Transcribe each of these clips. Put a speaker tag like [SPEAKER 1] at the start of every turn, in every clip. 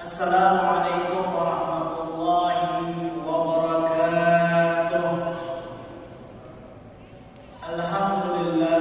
[SPEAKER 1] Assalamualaikum warahmatullahi wabarakatuh. Alhamdulillah,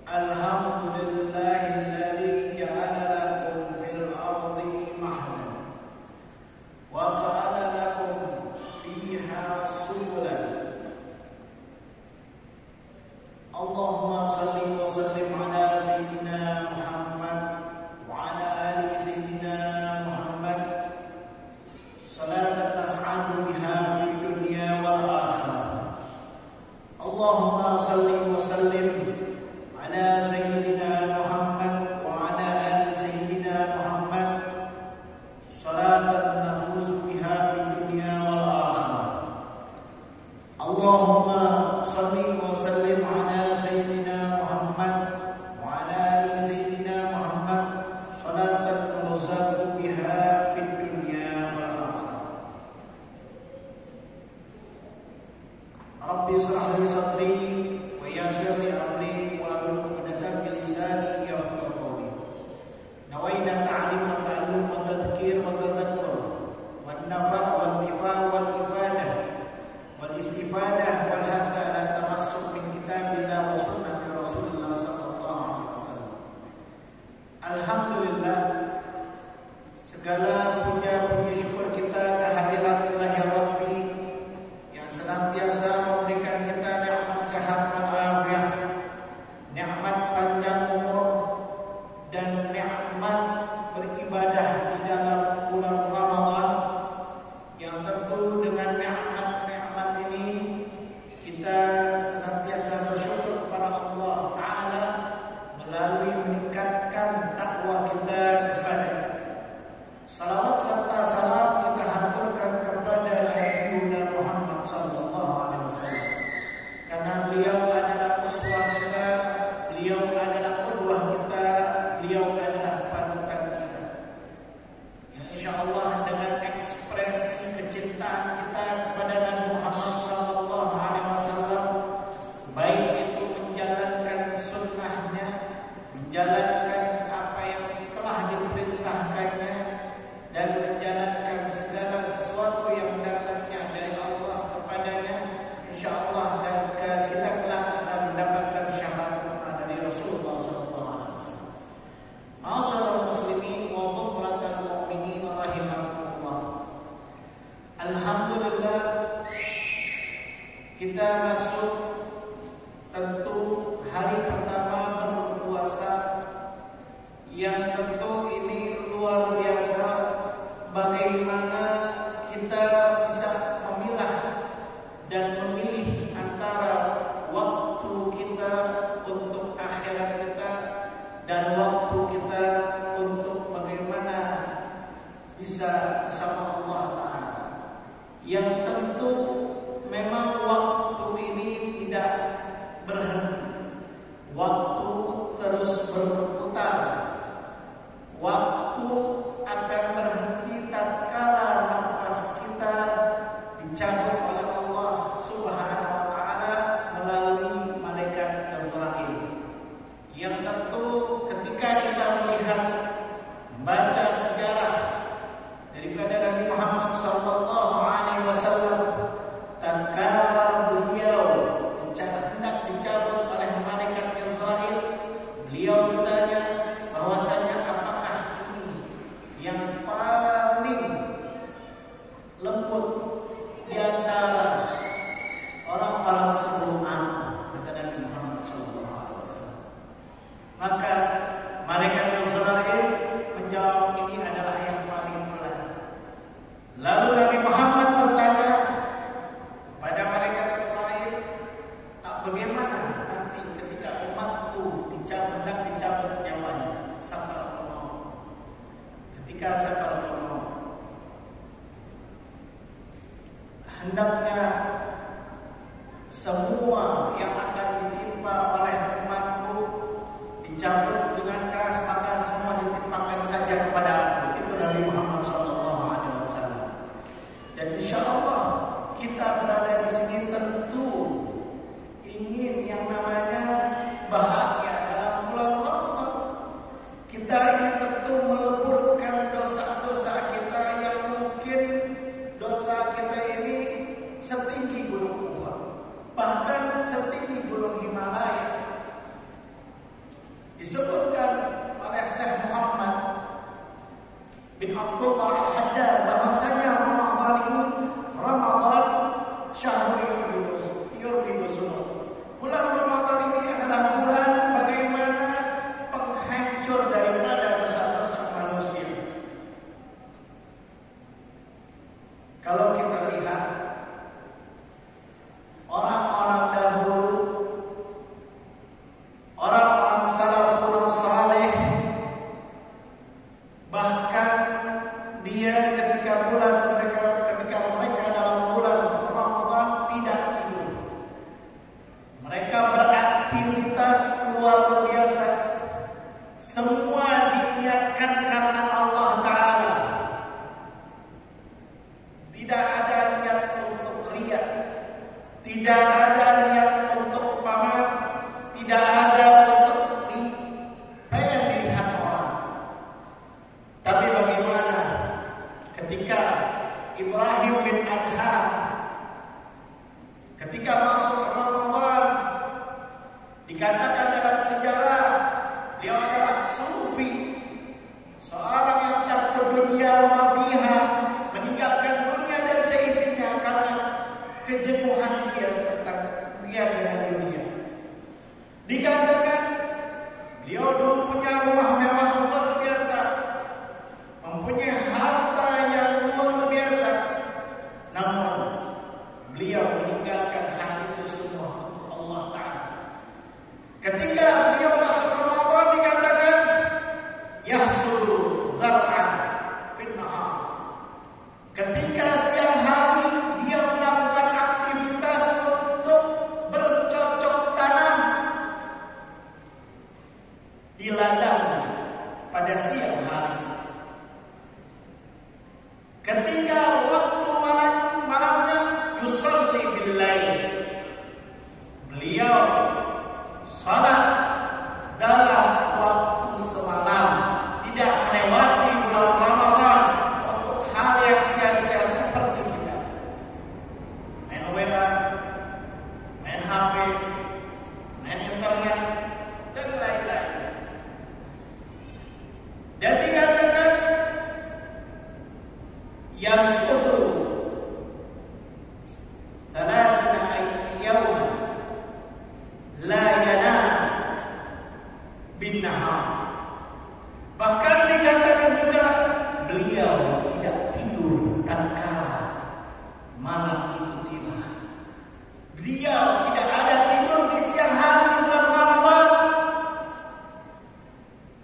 [SPEAKER 1] alhamdulillahilladzi ja'ala lakum fil ardi mahdan wa sa'ala lakum fiha subulan. Allahumma salli wa sallim ala sayyidina Muhammad wa ala ali sayyidina Muhammad salatan nas'adu biha fid dunya wal akhirah. Allahumma salli wa sallim ala sayyidina Muhammad wa ala ali sayyidina Muhammad salatan nafuzu biha fid dunya wal akhirah. Allahumma salli wa sallim ala sayyidina Muhammad wa ala ali sayyidina Muhammad salatan nurzaqu biha fid dunya wal akhirah. Rabbi ishrah li sadri wa yassir li amri wa hlul 'uqdatam min lisani yafqahu qawli. Nawaitu ta'lim wa ta'allum wa tadhkir wa tadhakkur wa nafa' wa intifa' wal ifadah wal istifadah wal hatta ala tamassuk min kitabillah wa sunnati Rasulillah sallallahu alaihi wasallam. Alhamdulillah, segala puja puji syukur kita kehadirat Ilahi Rabbi yang senantiasa memberikan kita nikmat sehat walafiat, nikmat panjang umur, dan nikmat beribadah di dalam bulan Ramadan, yang tentu dengan nikmat-nikmat ini kita senantiasa bersyukur kepada Allah Ta'ala melalui meningkatkan takwa kita kepada. Salawat serta salam kita haturkan kepada Nabi Muhammad sallallahu alaihi wasallam, karena beliau adalah uswah kita, beliau adalah qudwah kita, beliau adalah panutan kita. Ya, insyaallah dengan ekspresi kecintaan kita kepada Nabi Muhammad sallallahu alaihi wasallam, baik itu menjalankan sunnahnya, menjalankan apa yang telah diperintahkannya, dan menjalankan segala sesuatu yang datangnya dari Allah kepadanya, insyaallah dan kita kelak akan mendapatkan syafaat dari Rasulullah sallallahu alaihi wasallam. Ma'asyiral muslimin wa ummatal mu'minin rahimakumullah. Alhamdulillah, kita masuk tentu hari pertama berpuasa, yang tentu ini luar biasa bagaimana kita bisa memilah dan memilih antara waktu kita untuk akhirat kita dan waktu kita untuk bagaimana bisa bersama Allah Ta'ala, yang tentu memang waktu ini tidak berhenti, waktu terus berputar, waktu akan berhenti tatkala nafas kita dicabut oleh Allah Subhanahu wa Ta'ala melalui malaikat Azrail, yang tentu ketika kita melihat, membaca sejarah daripada Nabi Muhammad sallallahu alaihi wasallam, tatkala beliau hendak dicabut oleh malaikat Azrail, beliau bertanya bahwasanya apakah ini yang paling lembut di antara orang-orang sebelum aku, kata Nabi Muhammad SAW. Maka malaikat Azrail menjawab, ini adalah yang paling pelan. Lalu Nabi Muhammad bertanya pada malaikat Azrail, bagaimana nanti ketika umatku hendak dicabut nyawanya, sakaratul maut, ketika sakaratul maut, hendaknya semua yang akan ditimpa oleh umatku dicabut dengan keras, maka semua ditimpakan saja kepada aku. Itu Nabi Muhammad SAW. Dan insya Allah kita berada di sini tentu ingin yang namanya bahagia dalam bulan Ramadan. Kita ingin tentu meleburkan dosa Dikatakan dalam sejarah beliau adalah sufi, seorang yang tarku dunia wa ma fiha, meninggalkan dunia dan seisinya karena kejenuhan dia tentang dia dengan dunia. Dikatakan beliau dulu punya rumah mewah luar biasa, mempunyai harta yang luar biasa, namun beliau meninggalkan hal itu semua untuk Allah Ta'ala. Ketika beliau masuk Ramadan dikatakan yahsulu dhar'an fin nahar. Ketika siang hari dia melakukan aktivitas untuk bercocok tanam di ladangnya pada siang hari. Ketika waktu malamnya yusalli bil lail, beliau salat dalam waktu semalam, tidak melewati bulan Ramadan untuk hal yang sia-sia seperti kita main WA, main HP, main internet dan lain-lain. Dan dikatakan yang kudu thalathina yawman la yanam bin nahar. Bahkan dikatakan juga beliau tidak tidur tatkala malam itu tiba. Beliau tidak ada tidur di siang hari di bulan Ramadan,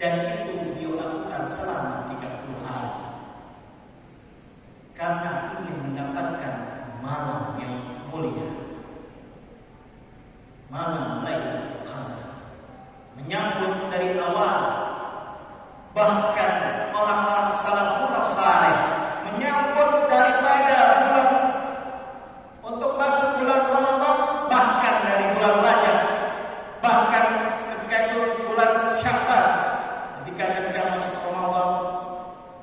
[SPEAKER 1] dan itu beliau lakukan selama 30 hari karena ingin mendapatkan malam yang mulia, malam Lailatul Qadar. Menyambut dari awal, bahkan orang-orang salafun saleh menyambut daripada bulan untuk masuk bulan Ramadan, bahkan dari bulan Rajab, bahkan ketika itu bulan Sya'ban, ketika masuk Ramadan,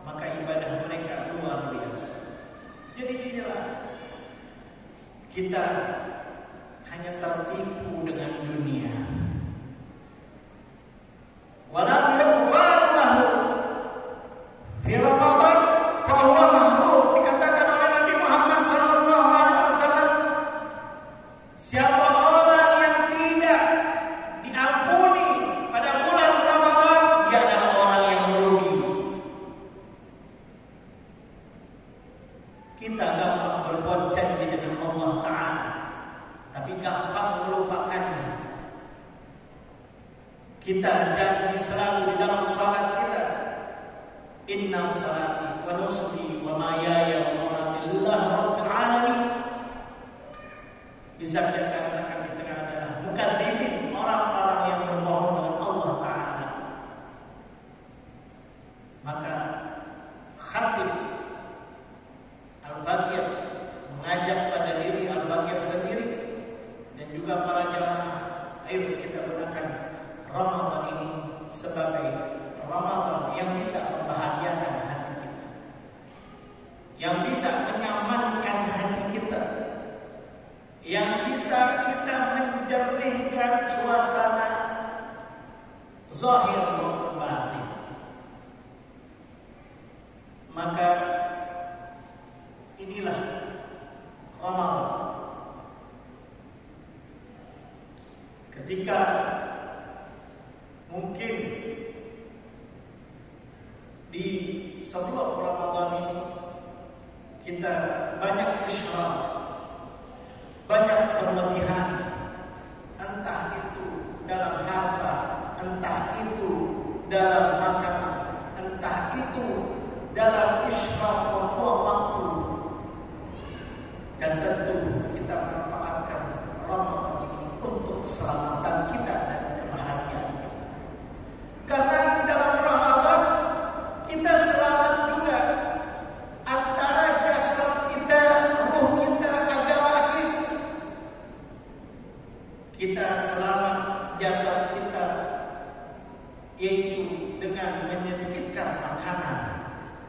[SPEAKER 1] maka ibadah mereka luar biasa. Jadi inilah kita hanya tertipu dengan dunia. Walam yughfar lahu fi Ramadan fa huwa mahrum. Dikatakan oleh Nabi Muhammad sallallahu alaihi wasallam, siapa orang yang tidak diampuni pada bulan Ramadan, dia adalah orang yang merugi. Kita gampang berbuat janji dengan Allah Ta'ala, tapi gampang melupakannya. Kita janji selalu di dalam salat kita, inna salati wa nusuki wa mahyaya wa mamati lillahi rabbil alamin. Bisa dikatakan kita adalah mukadzimin, orang-orang yang berbohong dengan Allah Ta'ala. Maka khatib Al-Fakir mengajak pada diri Al-Fakir sendiri dan juga para jamaah, ayo kita gunakan Ramadan ini sebagai Ramadan yang bisa membahagiakan hati kita, yang bisa menyamankan hati kita, yang bisa kita menjernihkan suasana zahir maupun batin. Maka inilah Ramadan. Ketika mungkin di sebelum Ramadan ini kita banyak israf, banyak berlebihan, entah itu dalam harta, entah itu dalam makanan, entah itu dalam israf membuang waktu. Dan tentu kita manfaatkan Ramadan ini untuk keselamatan kita dan kebahagiaan kita. Karena di dalam Ramadan kita selamat juga antara jasad kita, ruh kita, agama kita. Kita selamat jasad kita, yaitu dengan menyedikitkan makanan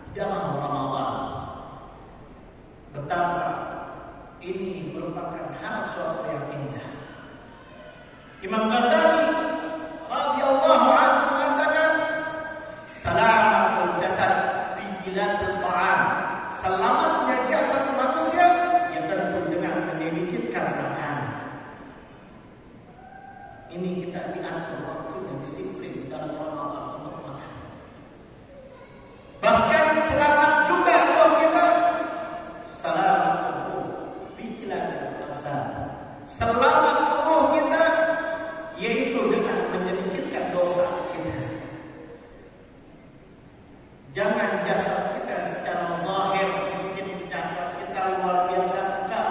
[SPEAKER 1] di dalam Ramadan. Betapa ini merupakan hal suatu yang indah. Imam Ghazali kita diatur waktunya, disiplin dalam Ramadan untuk makan. Bahkan selamat juga roh kita. Selamat roh, fikiran asal. Selamat roh kita, yaitu dengan menyedikitkan dosa kita. Jangan jasad kita secara zahir mungkin jasad kita luar biasa kekal,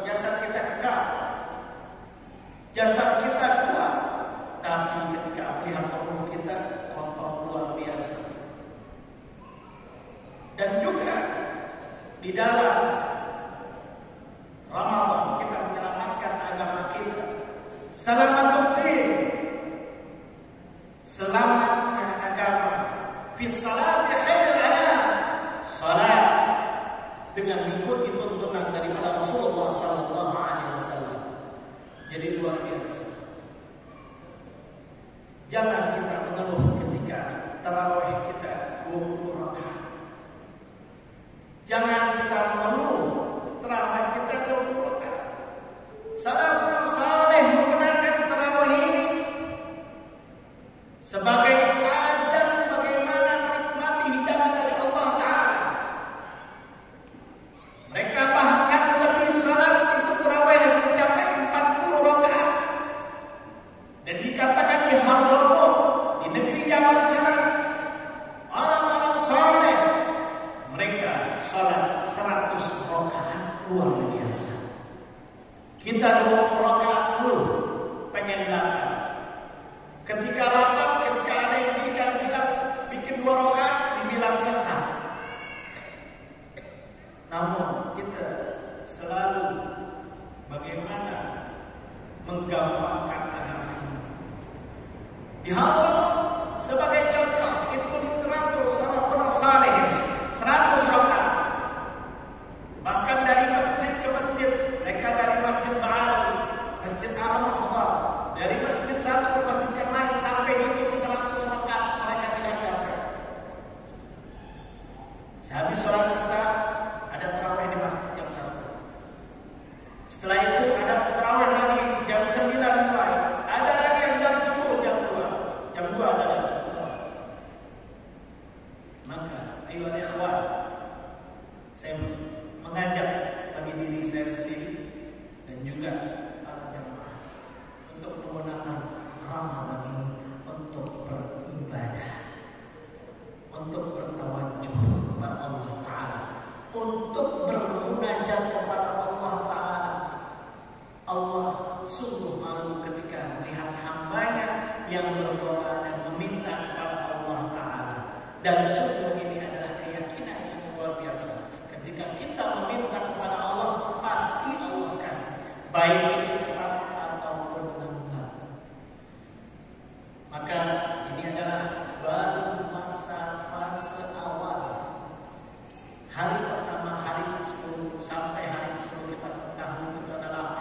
[SPEAKER 1] jasad kita kekal, jasad kita kuat, tapi ketika melihat tubuh kita kotor luar biasa. Dan juga di dalam Ramadan kita menyelamatkan agama kita. Selamatul selamatnya agama. Fi salati khairul anam. Salat dengan mengikuti tuntunan daripada Rasulullah sallallahu alaihi wasallam. Jadi luar biasa. Jangan kita mengeluh ketika tarawih kita 20 rakaat. Jangan kita mengeluh tarawih kita 20 rakaat. Salafus saleh menggunakan tarawih ini sebagai ajang bagaimana menikmati hidangan dari Allah Ta'ala. Mereka bahkan lebih salat itu tarawih mencapai 40 rakaat. Dan dikatakan di Hadramaut, di negeri Yaman sana, orang-orang saleh mereka salat 100 rakaat luar biasa. Kita 20 rakaat dulu pengen 8. Ketika 8, ketika ada yang bilang bikin 2 rakaat dibilang sesat. Namun kita selalu bagaimana menggampangkan agama ini. Di Hadramaut sebagai contoh itu literatur salafus saleh 100 rakaat. Bahkan dari masjid ke masjid, mereka dari masjid Ba'alawi, masjid Al-Mahdah, dari masjid satu ke masjid yang lain sampai itu 100 rakaat mereka tidak capek. Sehabis sholat sisa ada tarawih di masjid yang satu. Setelah itu ada tarawih lagi jam 9 mulai, ada lagi yang jam 10, jam 2 ada lagi. Maka ayo ikhwan, saya mengajak bagi diri saya sendiri dan juga para jamaah untuk menggunakan Ramadan ini untuk beribadah, untuk bertawajuh kepada Allah Ta'ala, untuk bermunajat kepada Allah Ta'ala. Allah sungguh malu ketika melihat hambanya yang berdoa dan meminta kepada Allah Ta'ala. Dan sungguh ini adalah keyakinan yang luar biasa. Ketika kita meminta kepada Allah, pasti Allah kasih, baik itu cepat ataupun lambat. Maka ini adalah baru masa fase awal. Hari pertama, hari ke-10 sampai hari ke-10 kita tahun itu adalah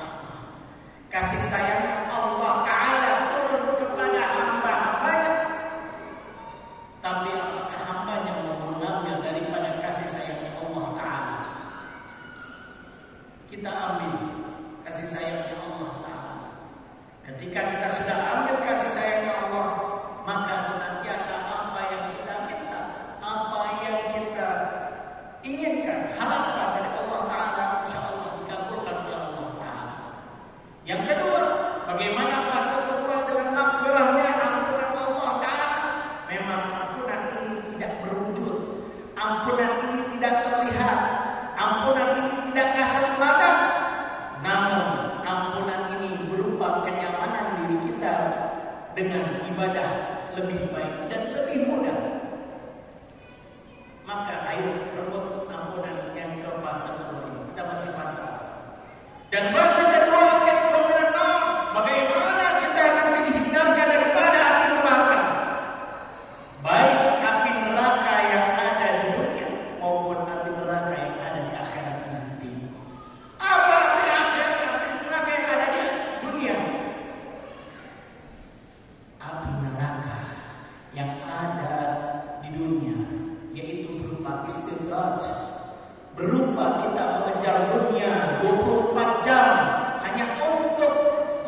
[SPEAKER 1] kasih sayang Allah Ta'ala turun kepada hamba-hambanya. Tapi apakah hambanya mau mengambil daripada kasih sayangnya Allah Ta'ala? Kita ambil kasih sayangnya Allah Ta'ala. Ketika kita sudah ambil kasih sayangnya Allah, maka senantiasa apa yang kita minta, apa yang kita inginkan, harapkan dari Allah Ta'ala, insya Allah dikabulkan oleh Allah Ta'ala. Yang kedua, bagaimana fase kedua dengan maghfirahnya, ampunan Allah Ta'ala. Memang ampunan ini tidak berwujud, ampunan ini tidak terlihat, ampunan ini tidak kasat mata. Namun ampunan ini berupa kenyamanan diri kita dengan ibadah lebih baik dan lebih mudah. Maka ayo rebut ampunan yang ke fase kedua ini. Kita masih fase. Dan fase kedua bagaimana kita nanti dihindarkan daripada api neraka. Baik api neraka yang ada di dunia maupun api neraka yang ada di akhirat nanti. Apa api akhirat, api neraka yang ada di dunia? Api neraka yang ada di dunia yaitu berupa istidraj, berupa kita mengejar dunia 24 jam hanya untuk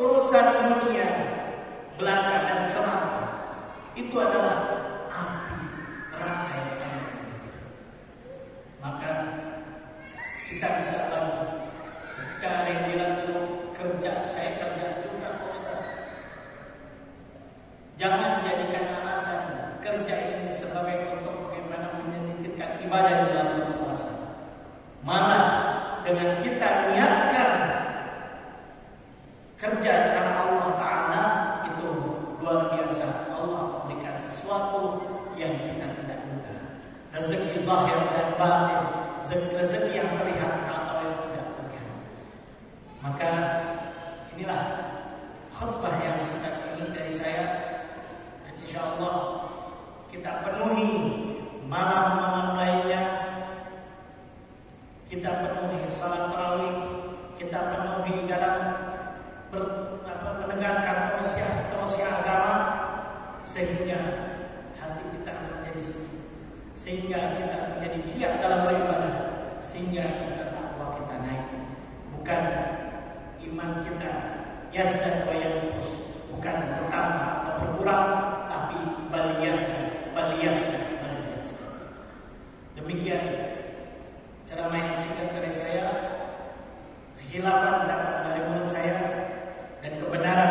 [SPEAKER 1] urusan dunia. insyaallah kita penuhi malam-malam lainnya, kita penuhi salat tarawih, kita penuhi dalam mendengarkan tausiah agama, sehingga hati kita menjadi sejuk, sehingga kita menjadi giat dalam beribadah, sehingga kita takwa kita naik. Bukan iman kita yazdan wa yanqus, bukan bertambah atau berkurang, tapi bal yazdan. Demikian ceramah yang singkat dari saya. Khilafan datang dari mulut saya dan kebenaran